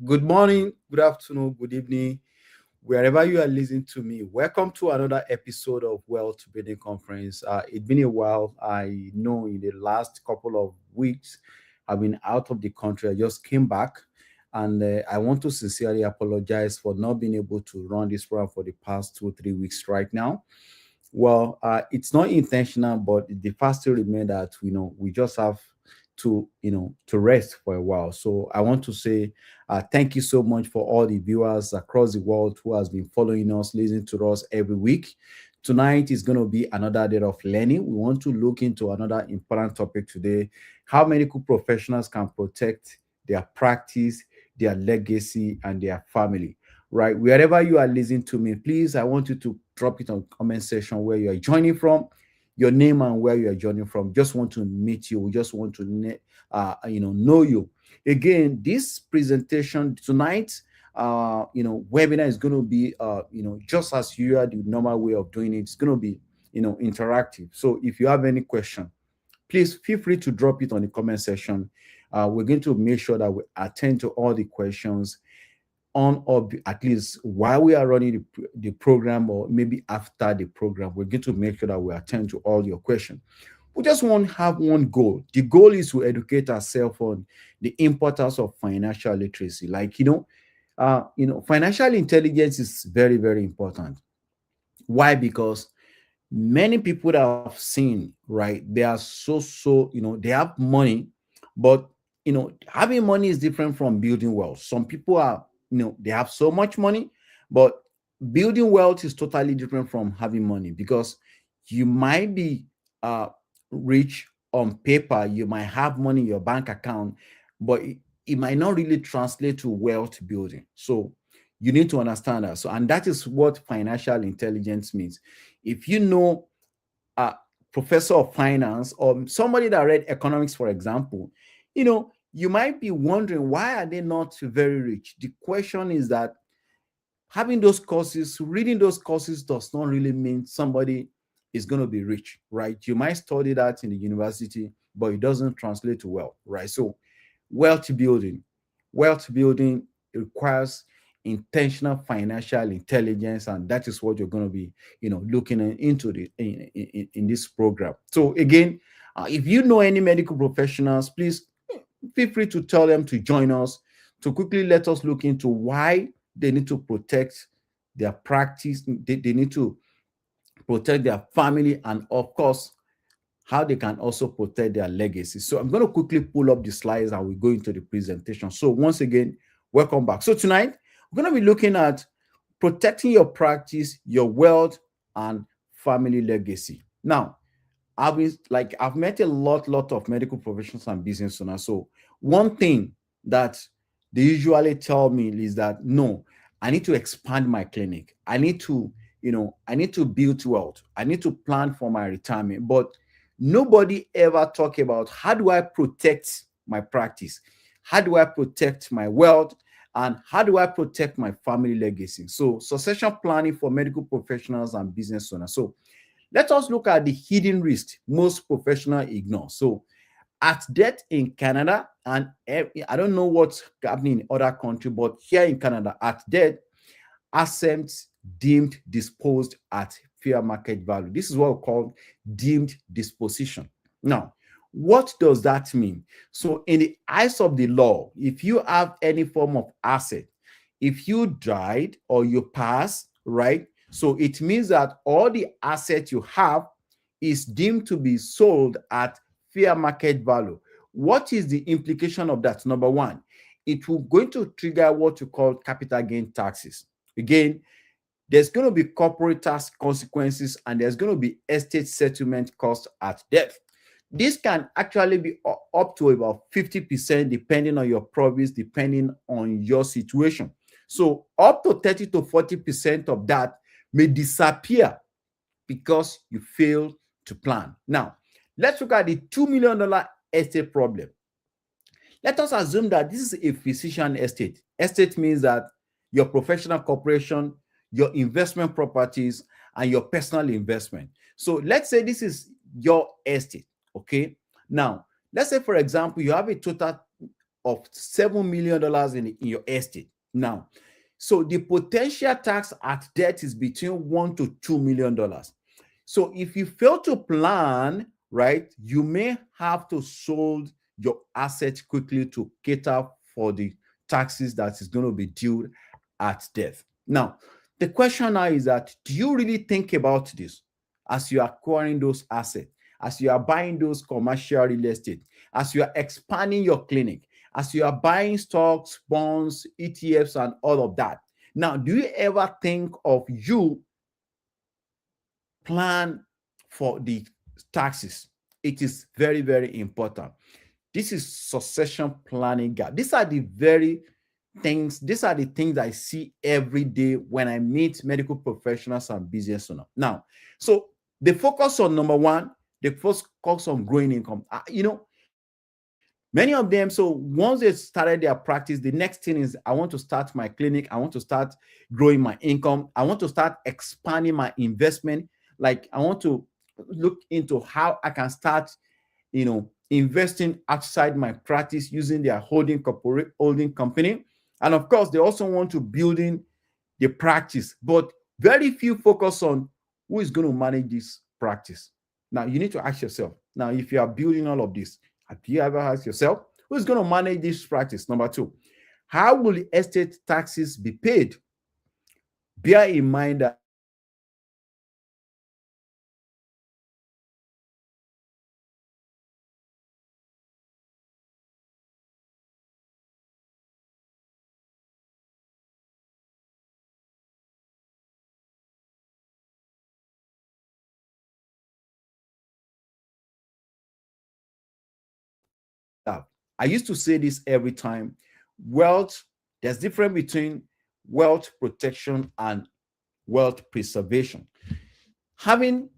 Good morning, good afternoon, good evening, wherever you are listening to me. Welcome to another episode of Wealth Building Conference. It's been a while. I know in the last couple of weeks, I've been out of the country. I just came back, and I want to sincerely apologize for not being able to run this program for the past 2 3 weeks right now. Well, it's not intentional, but the fact still remains that we just have to rest for a while. So I want to say thank you so much for all the viewers across the world who has been following us, listening to us every week. Tonight is going to be another day of learning. We want to look into another important topic today: how medical professionals can protect their practice, their legacy, and their family. Right, wherever you are listening to me, please, I want you to drop it on comment section where you are joining from, your name and where you are joining from. Just want to meet you. We just want to know you. Again, this presentation tonight, webinar is going to be just as you are the normal way of doing it. It's going to be interactive. So if you have any question, please feel free to drop it on the comment section. We're going to make sure that we attend to all the questions on, or at least while we are running the program, or maybe after the program. We're going to make sure that we attend to all your questions. We just want to have one goal. The goal is to educate ourselves on the importance of financial literacy. Financial intelligence is very, very important. Why? Because many people that I've seen, right, they are they have money, but having money is different from building wealth. Some people are, they have so much money, but building wealth is totally different from having money, because you might be uh rich on paper, you might have money in your bank account, but it might not really translate to wealth building. So you need to understand that. So, and that is what financial intelligence means. If you know a professor of finance or somebody that read economics, for example, you might be wondering, why are they not very rich? The question is that having those courses, reading those courses, does not really mean somebody is going to be rich, right? You might study that in the university, but it doesn't translate to wealth, right? So wealth building, wealth building requires intentional financial intelligence, and that is what you're going to be looking into in this program. So again, if you know any medical professionals, please feel free to tell them to join us, to quickly let us look into why they need to protect their practice, they need to protect their family, and of course how they can also protect their legacy. So I'm going to quickly pull up the slides and we go into the presentation. So once again, welcome back. So tonight we're going to be looking at protecting your practice, your wealth, and family legacy. Now, I've met a lot of medical professionals and business owners. So one thing that they usually tell me is that, no, I need to expand my clinic. I need to build wealth. I need to plan for my retirement. But nobody ever talk about, how do I protect my practice? How do I protect my wealth? And how do I protect my family legacy? So succession planning for medical professionals and business owners. So let us look at the hidden risk most professionals ignore. So at death in Canada, and I don't know what's happening in other countries, but here in Canada, at death, assets deemed disposed at fair market value. This is what we call deemed disposition. Now, what does that mean? So in the eyes of the law, if you have any form of asset, if you died or you pass, right? So it means that all the assets you have is deemed to be sold at fair market value. What is the implication of that? Number one, it will going to trigger what you call capital gain taxes. Again, there's going to be corporate tax consequences, and there's going to be estate settlement costs at death. This can actually be up to about 50%, depending on your province, depending on your situation. So up to 30 to 40% of that may disappear because you failed to plan. Now, let's look at the $2 million estate problem. Let us assume that this is a physician estate. Estate means that your professional corporation, your investment properties, and your personal investment. So let's say this is your estate, okay? Now, let's say, for example, you have a total of $7 million in your estate. Now, so the potential tax at debt is between $1 to $2 million. So if you fail to plan, right, you may have to sold your assets quickly to cater for the taxes that is going to be due at death. Now, the question now is that, do you really think about this as you are acquiring those assets, as you are buying those commercial real estate, as you are expanding your clinic, as you are buying stocks, bonds, ETFs, and all of that? Now, do you ever think of you plan for the taxes? It is very, very important. This is succession planning gap. These are the things I see every day when I meet medical professionals and business owners. Now, so they focus on number one, they focus on growing income. Many of them, so once they started their practice, the next thing is, I want to start my clinic, I want to start growing my income, I want to start expanding my investment. Like, I want to look into how I can start, investing outside my practice using their holding company. And of course, they also want to build in the practice, but very few focus on who is going to manage this practice. Now, you need to ask yourself, now, if you are building all of this, have you ever asked yourself, who's going to manage this practice? Number two, how will the estate taxes be paid? Bear in mind that estate taxes are I used to say this every time. Wealth, there's difference between wealth protection and wealth preservation. Having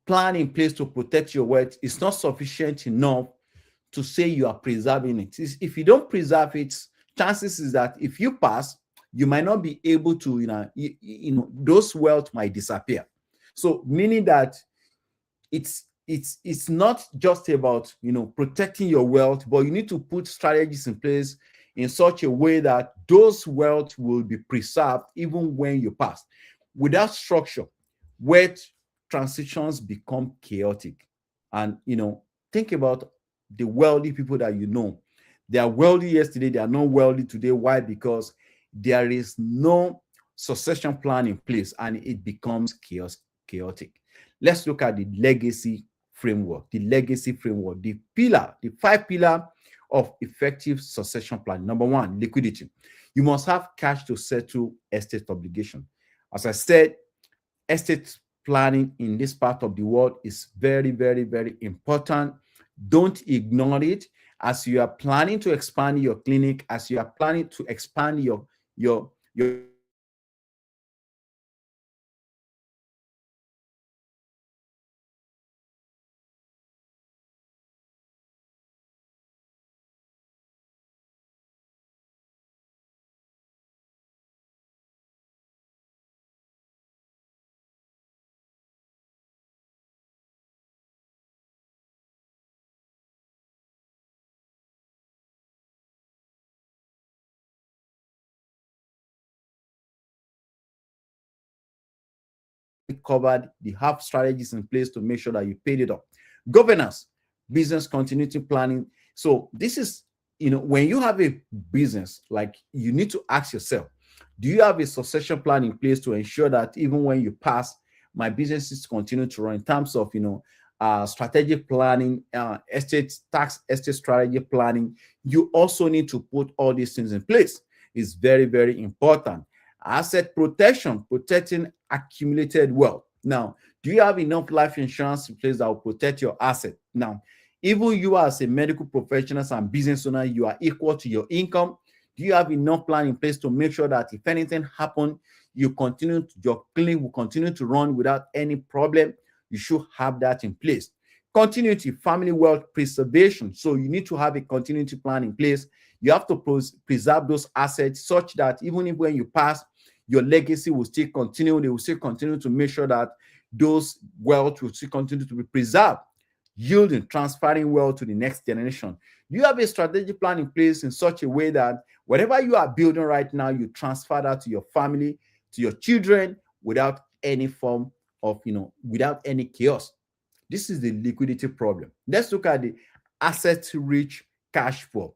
plan in place to protect your wealth is not sufficient enough to say you are preserving it. If you don't preserve it, chances is that if you pass, you might not be able to, those wealth might disappear. So meaning that it's not just about protecting your wealth, but you need to put strategies in place in such a way that those wealth will be preserved even when you pass. Without structure, wealth transitions become chaotic. And think about the wealthy people that they are wealthy yesterday, they are not wealthy today. Why? Because there is no succession plan in place, and it becomes chaotic. Let's look at the legacy framework. The legacy framework, the five pillar of effective succession plan. Number one, liquidity. You must have cash to settle estate obligation. As I said, estate planning in this part of the world is very, very, very important. Don't ignore it. As you are planning to expand your clinic, as you are planning to expand your covered, they have strategies in place to make sure that you paid it up. Governance, business continuity planning. So this is, when you have a business, like, you need to ask yourself, do you have a succession plan in place to ensure that even when you pass, my business is continue to run in terms of, strategic planning, estate strategy planning. You also need to put all these things in place. It's very, very important. Asset protection, protecting accumulated wealth. Now, do you have enough life insurance in place that will protect your asset? Now, even you as a medical professional and business owner, you are equal to your income. Do you have enough plan in place to make sure that if anything happens, your clinic will continue to run without any problem? You should have that in place. Continuity, family wealth preservation. So you need to have a continuity plan in place. You have to preserve those assets such that even if when you pass, your legacy will still continue. They will still continue to make sure that those wealth will still continue to be preserved. yielding, transferring wealth to the next generation. You have a strategic plan in place in such a way that whatever you are building right now, you transfer that to your family, to your children, without any form of, without any chaos. This is the liquidity problem. Let's look at the asset rich cash flow.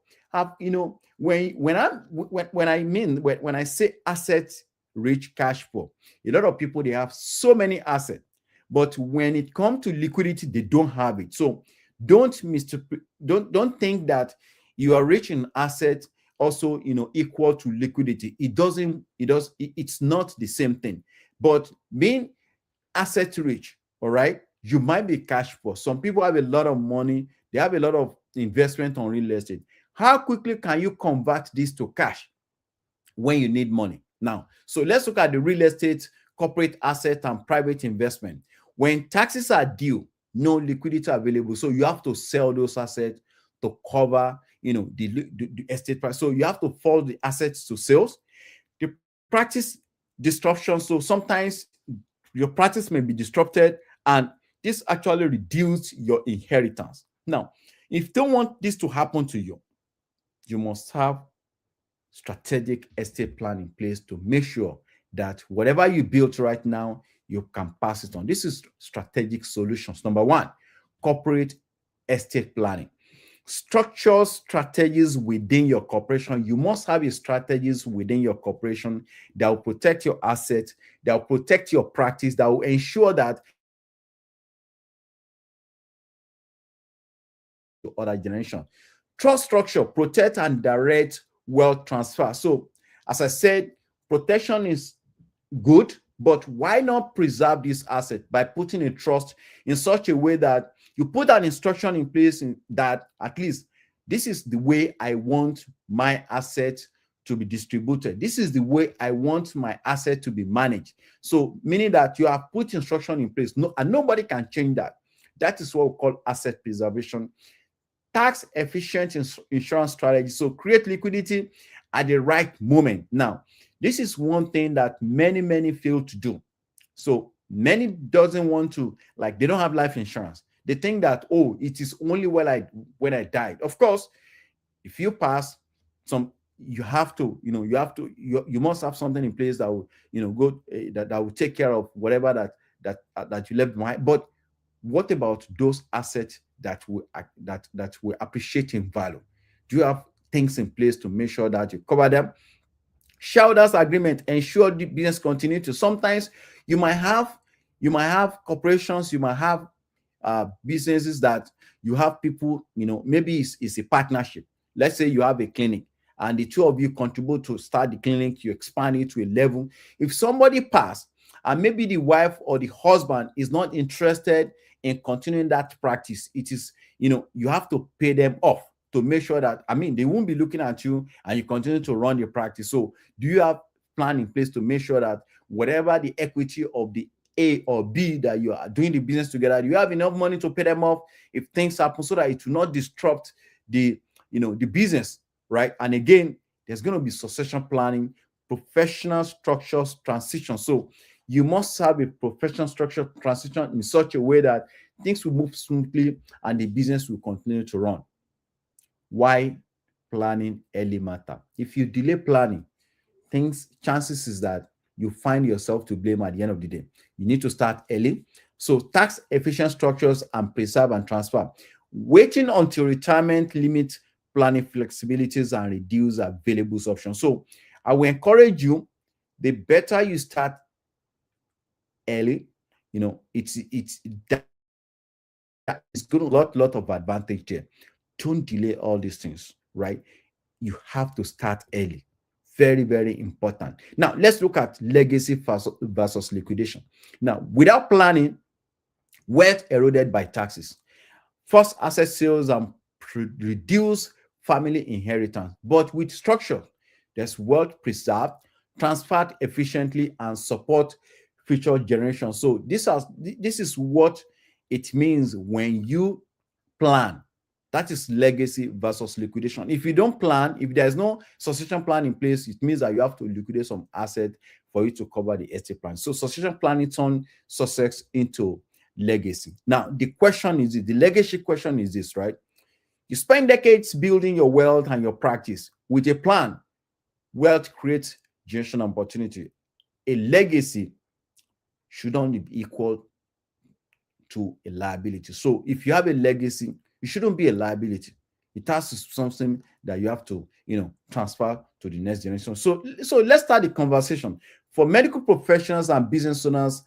When I say asset rich cash flow, a lot of people, they have so many assets, but when it comes to liquidity, they don't have it. So don't think that you are rich in assets also, equal to liquidity. It's not the same thing. But being asset rich, all right, you might be cash poor. Some people have a lot of money, they have a lot of investment on real estate. How quickly can you convert this to cash when you need money? Now, so let's look at the real estate, corporate asset, and private investment. When taxes are due, no liquidity available, so you have to sell those assets to cover, the estate price. So you have to follow the assets to sales. The practice disruption. So sometimes your practice may be disrupted, and this actually reduces your inheritance. Now, if you don't want this to happen to you, you must have strategic estate plan in place to make sure that whatever you built right now, you can pass it on. This is strategic solutions. Number one, corporate estate planning. Structure strategies within your corporation. You must have a strategies within your corporation that will protect your assets, that will protect your practice, that will ensure that to other generation. Trust structure, protect and direct wealth transfer. So, as I said, protection is good, but why not preserve this asset by putting a trust in such a way that you put an instruction in place in that at least this is the way I want my asset to be distributed. This is the way I want my asset to be managed. So, meaning that you have put instruction in place, and nobody can change that. That is what we call asset preservation. Tax efficient insurance strategy. So create liquidity at the right moment. Now, this is one thing that many fail to do. So many doesn't want to, like, they don't have life insurance. They think that, oh, it is only when I died. Of course, if you pass, you you must have something in place that will, go that will take care of whatever that you left behind. But what about those assets that will appreciate in value? Do you have things in place to make sure that you cover them? Shareholders agreement, ensure the business continuity. Sometimes you might have corporations, you might have businesses that you have people, maybe it's a partnership. Let's say you have a clinic and the two of you contribute to start the clinic, you expand it to a level. If somebody pass and maybe the wife or the husband is not interested in continuing that practice, it is, you have to pay them off to make sure that, they won't be looking at you and you continue to run your practice. So do you have plan in place to make sure that whatever the equity of the A or B that you are doing the business together, you have enough money to pay them off if things happen, so that it will not disrupt the business, right? And again, there's going to be succession planning, professional structures, transition. So you must have a professional structure transition in such a way that things will move smoothly and the business will continue to run. Why planning early matter? If you delay planning, chances is that you find yourself to blame at the end of the day. You need to start early. So tax efficient structures and preserve and transfer. Waiting until retirement limit planning flexibilities and reduce available options. So I will encourage you, the better you start early, it's going to lot of advantage there. Don't delay all these things, right? You have to start early. Very important. Now, let's look at legacy versus liquidation. Now, without planning, wealth eroded by taxes, forced asset sales, and reduce family inheritance. But with structure, there's wealth preserved, transferred efficiently, and support future generations. So this is what it means when you plan. That is legacy versus liquidation. If you don't plan, if there's no succession plan in place, it means that you have to liquidate some asset for you to cover the estate plan. So succession planning turns success into legacy. Now, the legacy question is this, right? You spend decades building your wealth and your practice with a plan. Wealth creates generational opportunity. A legacy shouldn't be equal to a liability. So if you have a legacy, it shouldn't be a liability. It has to something that you have to, transfer to the next generation. So let's start the conversation. For medical professionals and business owners,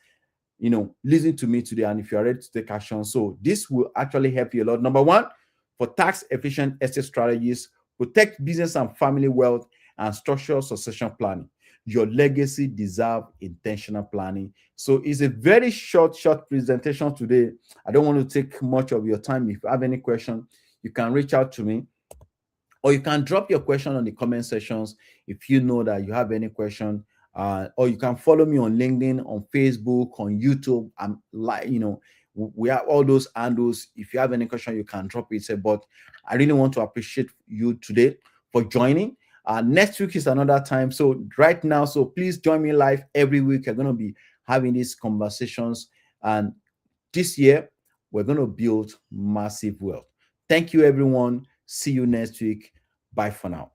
listen to me today, and if you are ready to take action, so this will actually help you a lot. Number one, for tax efficient estate strategies, protect business and family wealth, and structural succession planning. Your legacy deserve intentional planning. So it's a very short presentation today. I don't want to take much of your time. If you have any question, you can reach out to me, or you can drop your question on the comment sections if you know that you have any question. Or you can follow me on LinkedIn, on Facebook, on YouTube. I'm like, we have all those handles. If you have any question, you can drop it. But I really want to appreciate you today for joining. Next week is another time. So right now, so please join me live every week. We're going to be having these conversations, and this year we're going to build massive wealth. Thank you, everyone. See you next week. Bye for now.